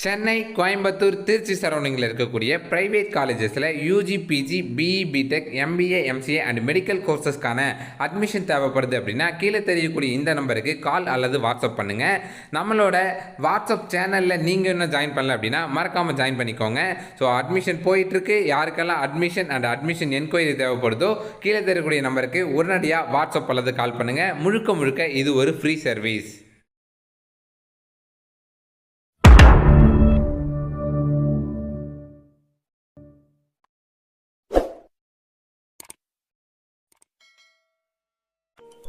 சென்னை, கோயம்புத்தூர், திருச்சி சரௌண்டிங்கில் இருக்கக்கூடிய பிரைவேட் காலேஜஸில் UG, PG, BE, BTech, MBA, MCA and medical கோர்சஸ்க்கான அட்மிஷன் தேவைப்படுது அப்படின்னா கீழே தெரியக்கூடிய இந்த நம்பருக்கு கால் அல்லது வாட்ஸ்அப் பண்ணுங்கள். நம்மளோட வாட்ஸ்அப் சேனலில் நீங்கள் இன்னும் ஜாயின் பண்ணல அப்படின்னா மறக்காமல் ஜாயின் பண்ணிக்கோங்க. ஸோ அட்மிஷன் போயிட்டுருக்கு. யாருக்கெல்லாம் அட்மிஷன் அண்ட் அட்மிஷன் என்கொயரி தேவைப்படுதோ கீழே தெரியக்கூடிய நம்பருக்கு உடனடியாக வாட்ஸ்அப் அல்லது கால் பண்ணுங்கள். முழுக்க இது ஒரு ஃப்ரீ சர்வீஸ்.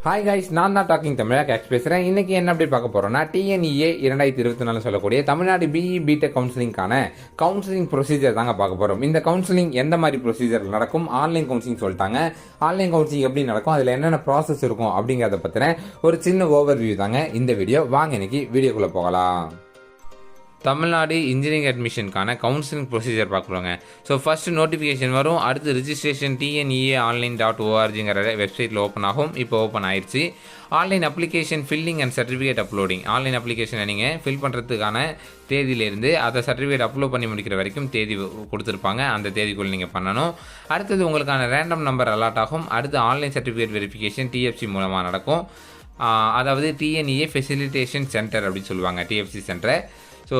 ஹாய் கைஸ், நான் தான் டாக்கிங் தமிழாக கேட்ச் பேசுகிறேன். இன்றைக்கி என்ன அப்படி பார்க்க போகிறோன்னா TNEA 2024 சொல்லக்கூடிய தமிழ்நாடு பிஇ பிடெக் கவுன்சிலிங்கான கவுன்சிலிங் ப்ரொசீஜர் தாங்க பார்க்க போகிறோம். இந்த கவுன்சிலிங் எந்த மாதிரி ப்ரொசீஜர் நடக்கும், ஆன்லைன் கவுன்சிலிங் சொல்லிட்டாங்க. ஆன்லைன் கவுன்சிலிங் எப்படி நடக்கும், அதில் என்னென்ன ப்ராசஸ் இருக்கும் அப்படிங்கிறத பற்றின ஒரு சின்ன ஓவர்வியூ தாங்க இந்த வீடியோ. வாங்க இன்னைக்கு வீடியோக்குள்ளே போகலாம். தமிழ்நாடு இன்ஜினியரிங் அட்மிஷனுக்கான கவுன்சிலிங் ப்ரொசீஜர் பார்க்குறோங்க. ஸோ ஃபஸ்ட்டு நோட்டிஃபிகேஷன் வரும். அடுத்து ரிஜிஸ்ட்ரேஷன் TNEA.online.orgங்கிற வெப்சைட்டில் ஓப்பன் ஆகும். இப்போ ஓப்பன் ஆயிடுச்சு. Online application filling and certificate uploading. Online அப்ளிகேஷனை நீங்கள் ஃபில் பண்ணுறதுக்கான தேதியிலேருந்து அதை சர்டிஃபிகேட் அப்லோட் பண்ணி முடிக்கிற வரைக்கும் தேதி கொடுத்துருப்பாங்க. அந்த தேதிக்குள்ளே நீங்கள் பண்ணணும். அடுத்தது உங்களுக்கான ரேண்டம் நம்பர் அலாட் ஆகும். அடுத்து ஆன்லைன் சர்டிஃபிகேட் வெரிஃபிகேஷன் TFC மூலமாக நடக்கும். அதாவது TNEA ஃபெசிலிட்டேஷன் சென்டர் அப்படின்னு சொல்லுவாங்க, TFC சென்டர். ஸோ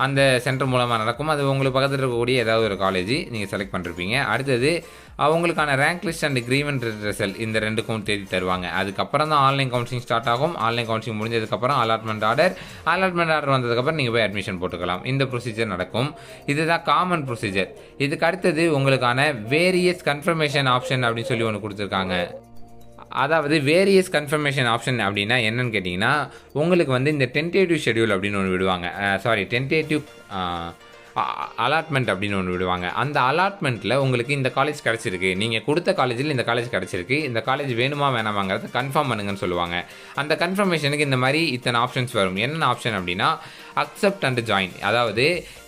அந்த சென்டர் மூலமாக நடக்கும். அது உங்களுக்கு பக்கத்தில் இருக்கக்கூடிய ஏதாவது ஒரு காலேஜ் நீங்கள் செலக்ட் பண்ணிருப்பீங்க. அடுத்தது அவங்களுக்கான ரேங்க் லிஸ்ட் அண்ட் கிரீவன்ட் ரிசல்ட் இந்த ரெண்டுக்கும் தேதி தருவாங்க. அதுக்கப்புறம் தான் ஆன்லைன் கவுன்சிலிங் ஸ்டார்ட் ஆகும். ஆன்லைன் கவுன்சிலிங் முடிஞ்சதுக்கப்புறம் அலாட்மெண்ட் ஆர்டர் வந்ததுக்கப்புறம் நீங்கள் போய் அட்மிஷன் போட்டுக்கலாம். இந்த ப்ரொசீஜர் நடக்கும். இதுதான் காமன் ப்ரொசீஜர். இதுக்கு அடுத்தது உங்களுக்கான வேரியஸ் கன்ஃபர்மேஷன் ஆப்ஷன் அப்படின்னு சொல்லி ஒன்று கொடுத்துருக்காங்க. அதாவது வேரியஸ் கன்ஃபர்மேஷன் ஆப்ஷன் அப்படின்னா என்னன்னு கேட்டிங்கன்னா, உங்களுக்கு வந்து இந்த டென்டேட்டிவ் ஷெடியூல் அப்படின்னு ஒன்று விடுவாங்க. டென்டேட்டிவ் அலாட்மெண்ட் அப்படின்னு ஒன்று விடுவாங்க. அந்த அலாட்மெண்ட்டில் உங்களுக்கு இந்த காலேஜ் கிடச்சிருக்கு, நீங்கள் கொடுத்த காலேஜில் இந்த காலேஜ் கிடச்சிருக்கு, இந்த காலேஜ் வேணுமா வேணாமாங்கிறத கன்ஃபார்ம் பண்ணுங்கன்னு சொல்லுவாங்க. அந்த கன்ஃபர்மேஷனுக்கு இந்த மாதிரி இத்தனை ஆப்ஷன்ஸ் வரும். என்னென்ன ஆப்ஷன் அப்படின்னா, அக்செப்ட் அண்ட் ஜாயின். அதாவது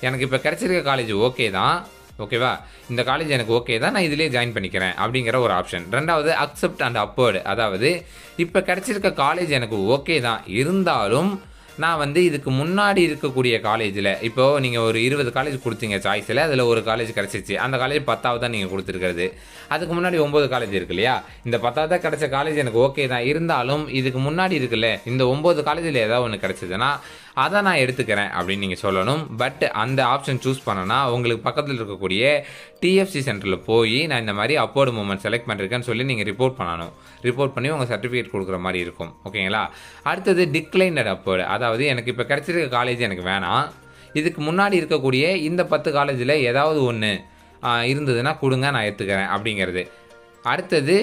எனக்கு இப்போ கிடச்சிருக்க காலேஜ் ஓகே தான், ஓகேவா, இந்த காலேஜ் எனக்கு ஓகே தான், நான் இதிலே ஜாயின் பண்ணிக்கிறேன் அப்படிங்கிற ஒரு ஆப்ஷன். ரெண்டாவது அக்செப்ட் அண்ட் அப்வர்டு. அதாவது இப்போ கிடச்சிருக்க காலேஜ் எனக்கு ஓகே தான், இருந்தாலும் நான் வந்து இதுக்கு முன்னாடி இருக்கக்கூடிய காலேஜில், இப்போது நீங்கள் ஒரு 20 காலேஜ் கொடுத்தீங்க சாய்ஸில், அதில் ஒரு காலேஜ் கிடச்சிச்சு. அந்த காலேஜ் 10வது தான் நீங்கள் கொடுத்துருக்கிறது. அதுக்கு முன்னாடி 9 காலேஜ் இருக்கு இல்லையா, இந்த 10வது கிடச்ச காலேஜ் எனக்கு ஓகே தான், இருந்தாலும் இதுக்கு முன்னாடி இருக்குல்ல இந்த 9 காலேஜில் ஏதாவது ஒன்று கிடச்சிதுன்னா அதை நான் எடுத்துக்கிறேன் அப்படின்னு நீங்கள் சொல்லணும். பட் அந்த ஆப்ஷன் சூஸ் பண்ணனா உங்களுக்கு பக்கத்தில் இருக்கக்கூடிய TFC சென்டரில் போய் நான் இந்த மாதிரி அப்போர்டு மூமெண்ட் செலக்ட் பண்ணியிருக்கேன்னு சொல்லி நீங்கள் ரிப்போர்ட் பண்ணணும். ரிப்போர்ட் பண்ணி உங்கள் சர்டிஃபிகேட் கொடுக்குற மாதிரி இருக்கும். ஓகேங்களா. அடுத்தது டிக்ளைன்ட் அப்போர்டு. அதாவது எனக்கு இப்போ கிடச்சிருக்க காலேஜ் எனக்கு வேணாம், இதுக்கு முன்னாடி இருக்கக்கூடிய இந்த 10 காலேஜில் ஏதாவது ஒன்று இருந்ததுன்னா கொடுங்க, நான் எடுத்துக்கிறேன் அப்படிங்கிறது. அடுத்தது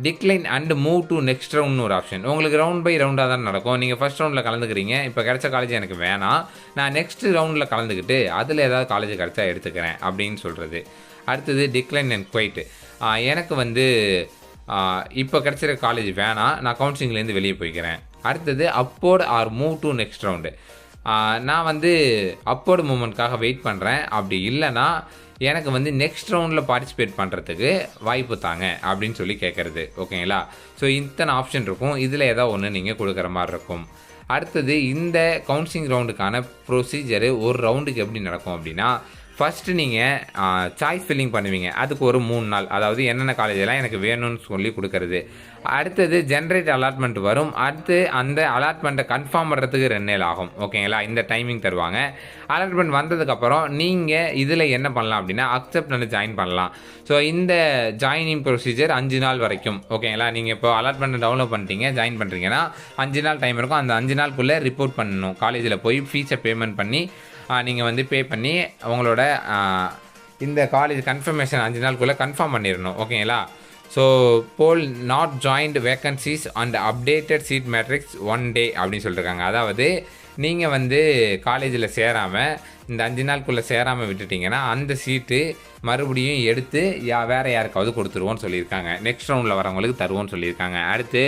decline and move to next ரவுண்ட்னு ஒரு ஆப்ஷன். உங்களுக்கு ரவுண்ட் பை ரவுண்டாக தான் நடக்கும். நீங்கள் ஃபஸ்ட் ரவுண்டில் கலந்துக்கிறீங்க, இப்போ கிடைச்ச காலேஜ் எனக்கு வேணாம், நான் நெக்ஸ்ட் ரவுண்டில் கலந்துக்கிட்டு அதில் ஏதாவது காலேஜ் கிடச்சா எடுத்துக்கிறேன் அப்படின்னு சொல்கிறது. அடுத்தது டிக்ளைன் அண்ட் குவைட். எனக்கு வந்து இப்போ கிடச்சிருக்க காலேஜ் வேணாம், நான் கவுன்சிலிங்லேருந்து வெளியே போய்க்கிறேன். அடுத்தது upward or move to next round. நான் வந்து அப்போர்டு மூமெண்ட்காக வெயிட் பண்ணுறேன், அப்படி இல்லைன்னா எனக்கு வந்து நெக்ஸ்ட் ரவுண்டில் பார்ட்டிசிபேட் பண்ணுறதுக்கு வாய்ப்பு தாங்க அப்படின்னு சொல்லி கேட்குறது. ஓகேங்களா. ஸோ இத்தனை ஆப்ஷன் இருக்கும். இதில் ஏதாவது ஒன்று நீங்கள் கொடுக்குற மாதிரி இருக்கும். அடுத்தது இந்த கவுன்சிலிங் ரவுண்டுக்கான ப்ரொசீஜரு ஒரு ரவுண்டுக்கு எப்படி நடக்கும் அப்படின்னா, ஃபஸ்ட்டு நீங்கள் சாய்ஸ் ஃபில்லிங் பண்ணுவீங்க. அதுக்கு ஒரு 3 நாள், அதாவது என்னென்ன காலேஜெல்லாம் எனக்கு வேணும்னு சொல்லி கொடுக்கறது. அடுத்தது ஜென்ரேட் அலாட்மெண்ட் வரும். அடுத்து அந்த அலாட்மெண்ட்டை கன்ஃபார்ம் பண்ணுறதுக்கு 2 நாள் ஆகும். ஓகேங்களா. இந்த டைமிங் தருவாங்க. அலாட்மெண்ட் வந்ததுக்கப்புறம் நீங்கள் இதில் என்ன பண்ணலாம் அப்படின்னா அக்செப்ட் பண்ணி ஜாயின் பண்ணலாம். ஸோ இந்த ஜாயினிங் ப்ரொசீஜர் 5 நாள் வரைக்கும். ஓகேங்களா. நீங்கள் இப்போ அலாட்மெண்ட்டை டவுன்லோட் பண்ணிட்டீங்க, ஜாயின் பண்ணுறீங்கன்னா 5 நாள் டைம் இருக்கும். அந்த 5 நாளுக்குள்ளே ரிப்போர்ட் பண்ணணும். காலேஜில் போய் ஃபீஸை பேமெண்ட் பண்ணி நீங்கள் வந்து பே பண்ணி அவங்களோட இந்த காலேஜ் கன்ஃபர்மேஷன் 5 நாளுக்குள்ளே கன்ஃபார்ம் பண்ணிடணும். ஓகேங்களா. So poll not joint vacancies and updated seat matrix 1 day அப்படின்னு சொல்லியிருக்காங்க. அதாவது நீங்கள் வந்து காலேஜில் சேராமல் இந்த 5 நாளுக்குள்ளே சேராமல் விட்டுட்டிங்கன்னா அந்த சீட்டு மறுபடியும் எடுத்து வேறு யாருக்காவது கொடுத்துருவோன்னு சொல்லியிருக்காங்க. நெக்ஸ்ட் ரவுண்டில் வரவங்களுக்கு தருவோன்னு சொல்லியிருக்காங்க. அடுத்து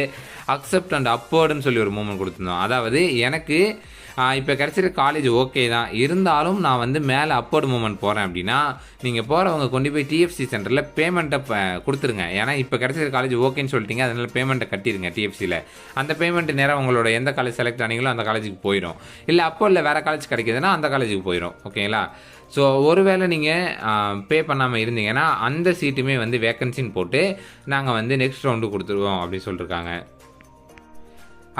அக்செப்ட் அண்ட் அப்போர்டுன்னு சொல்லி ஒரு மூமெண்ட் கொடுத்துருந்தோம். அதாவது எனக்கு இப்போ கிடச்சிருக்க காலேஜ் ஓகே தான், இருந்தாலும் நான் வந்து மேலே அப்போர்டு மூவ்மெண்ட் போகிறேன் அப்படின்னா நீங்கள் போகிறவங்க கொண்டு போய் டிஎஃப்சி சென்டரில் பேமெண்ட்டை கொடுத்துருங்க. ஏன்னா இப்போ கிடச்சிருக்க காலேஜ் ஓகேன்னு சொல்லிட்டீங்க, அதனால் பேமெண்ட்டை கட்டிடுங்க டிஎஃப்சியில். அந்த பேமெண்ட் நேரம் உங்களோட எந்த காலேஜ் செலக்ட் ஆனீங்களோ அந்த காலேஜுக்கு போயிடும். இல்லை அப்போ இல்லை வேறு காலேஜ் கிடைக்குதுன்னா அந்த காலேஜுக்கு போயிடும். ஓகேங்களா? ஸோ ஒருவேளை நீங்கள் பே பண்ணாமல் இருந்தீங்கன்னா அந்த சீட்டுமே வந்து வேக்கன்சின்னு போட்டு நாங்கள் வந்து நெக்ஸ்ட் ரவுண்டு கொடுத்துருவோம் அப்படின்னு சொல்லியிருக்காங்க.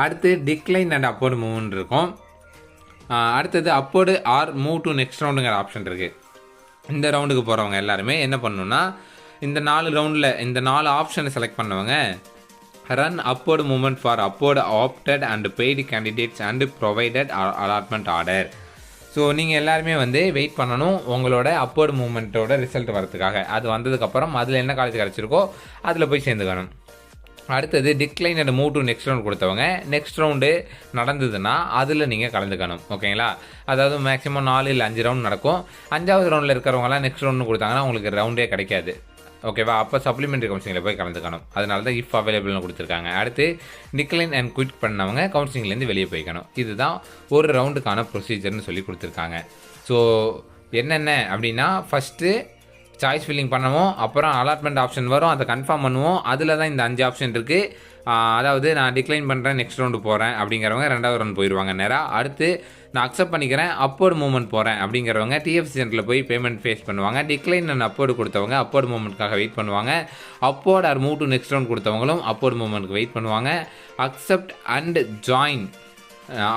அடுத்து டிக்ளைன் அண்ட் அப்போர்டு மூவ்மெண்ட் இருக்கும். அடுத்தது upward or move to next ரவுண்டுங்கிற ஆப்ஷன் இருக்குது. இந்த ரவுண்டுக்கு போகிறவங்க எல்லாருமே என்ன பண்ணணுன்னா இந்த 4 ரவுண்டில் இந்த 4 ஆப்ஷனை செலக்ட் பண்ணவங்க run அப்போர்டு movement for அப்போர்டு opted and paid candidates and provided allotment order. So நீங்கள் எல்லாருமே வந்து வெயிட் பண்ணணும் உங்களோட அப்போர்டு மூவ்மெண்ட்டோட ரிசல்ட் வரதுக்காக. அது வந்ததுக்கப்புறம் அதில் என்ன காலேஜ் கிடச்சிருக்கோ அதில் போய் சேர்ந்துக்கணும். அடுத்தது decline and move to next round கொடுத்தவங்க நெக்ஸ்ட் ரவுண்டு நடந்ததுன்னா அதில் நீங்கள் கலந்துக்கணும். ஓகேங்களா? அதாவது மேக்ஸிமம் 4 இல்லை 5 ரவுண்ட் நடக்கும். 5வது ரவுண்டில் இருக்கிறவங்களாம் நெக்ஸ்ட் ரவுண்டு கொடுத்தாங்கன்னா உங்களுக்கு ரவுண்டே கிடைக்காது. ஓகேவா? அப்போ சப்ளிமெண்ட்ரி கவுன்சிலிங்கில் போய் கலந்துக்கணும். அதனால தான் இஃப் அவைலபிள்னு கொடுத்துருக்காங்க. அடுத்து டிக்ளைன் அண்ட் குவிட் பண்ணவங்க கவுன்சிலிங்லேருந்து வெளியே போய்க்கணும். இதுதான் ஒரு ரவுண்டுக்கான ப்ரொசீஜர்னு சொல்லி கொடுத்துருக்காங்க. ஸோ என்னென்ன அப்படின்னா ஃபஸ்ட்டு சாய்ஸ் ஃபில்லிங் பண்ணுவோம், அப்புறம் அலாட்மெண்ட் ஆப்ஷன் வரும், அதை கன்ஃபார்ம் பண்ணுவோம். அதில் தான் இந்த 5 ஆப்ஷன் இருக்குது. அதாவது நான் டிக்ளைன் பண்ணுறேன் நெக்ஸ்ட் ரவுண்டு போகிறேன் அப்படிங்கிறவங்க 2வது ரவுண்ட் போயிடுவாங்க நேராக. அடுத்து நான் அக்செப்ட் பண்ணிக்கிறேன் அப்போர்டு மூவ்மெண்ட் போகிறேன் அப்படிங்கிறவங்க டிஎஃப்சி சென்டரில் போய் பேமெண்ட் ஃபேஸ் பண்ணுவாங்க. டிக்ளைன் அண்ட் அப்போர்டு கொடுத்தவங்க அப்போர்டு மூவ்மெண்ட்காக வெயிட் பண்ணுவாங்க. Upward or move to next round கொடுத்தவங்களும் அப்போர்டு மூவ்மெண்ட்க்கு வெயிட் பண்ணுவாங்க. அக்செப்ட் அண்ட் ஜாயின்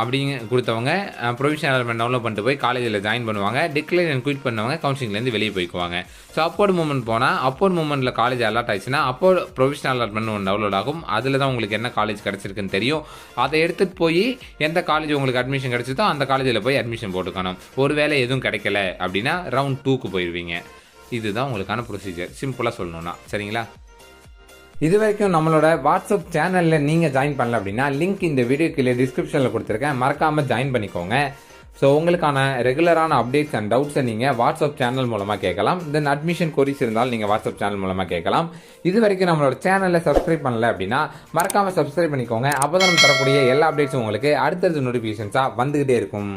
அப்படிங்க கொடுத்தவங்க ப்ரொவிஷனல் அலாட்மெண்ட் டவுன்லோட் பண்ணிட்டு போய் காலேஜில் ஜாயின் பண்ணுவாங்க. டிக்ளைன் அண்ட் குவிட் பண்ணவங்க கவுன்சிலிங்லேருந்து வெளியே போய்க்குவாங்க. ஸோ அப்போர்டு மூவ்மெண்ட் போனால் அப்போர்டு மூவ்மெண்ட்டில் காலேஜ் அலாட் ஆயிடுச்சுன்னா அப்போது ப்ரொவிஷனல் அலாட்மெண்ட் ஒன்று டவுன்லோட் ஆகும். அதில் தான் உங்களுக்கு என்ன காலேஜ் கிடச்சிருக்குன்னு தெரியும். அதை எடுத்துகிட்டு போய் எந்த காலேஜ் உங்களுக்கு அட்மிஷன் கிடச்சிதோ அந்த காலேஜில் போய் அட்மிஷன் போட்டுக்கணும். ஒருவேளை எதுவும் கிடைக்கல அப்படின்னா ரவுண்ட் 2க்கு போயிடுவீங்க. இதுதான் உங்களுக்கான ப்ரொசீஜர், சிம்பிளாக சொல்லணும்னா. சரிங்களா? இது வரைக்கும் நம்மளோட வாட்ஸ்அப் சேனலில் நீங்கள் ஜாயின் பண்ணல அப்படின்னா லிங்க் இந்த வீடியோ கீழே டிஸ்கிரிப்ஷனில் கொடுத்துருக்கேன், மறக்காமல் ஜாயின் பண்ணிக்கோங்க. ஸோ உங்களுக்கான ரெகுலரான அப்டேட்ஸ் அண்ட் டவுட்ஸை நீங்கள் வாட்ஸ்அப் சேனல் மூலமாக கேட்கலாம். தென் அட்மிஷன் கொரிஸ் இருந்தாலும் நீங்கள் வாட்ஸ்அப் சேனல் மூலமாக கேட்கலாம். இது வரைக்கும் நம்மளோட சேனலில் சப்ஸ்கிரைப் பண்ணல அப்படின்னா மறக்காமல் சப்ஸ்கிரைப் பண்ணிக்கோங்க. அப்போ தான் நம்ம தரக்கூடிய எல்லா அப்டேட்ஸும் உங்களுக்கு அடுத்தடுத்த நோட்டிஃபிகேஷன்ஸாக வந்துக்கிட்டே இருக்கும்.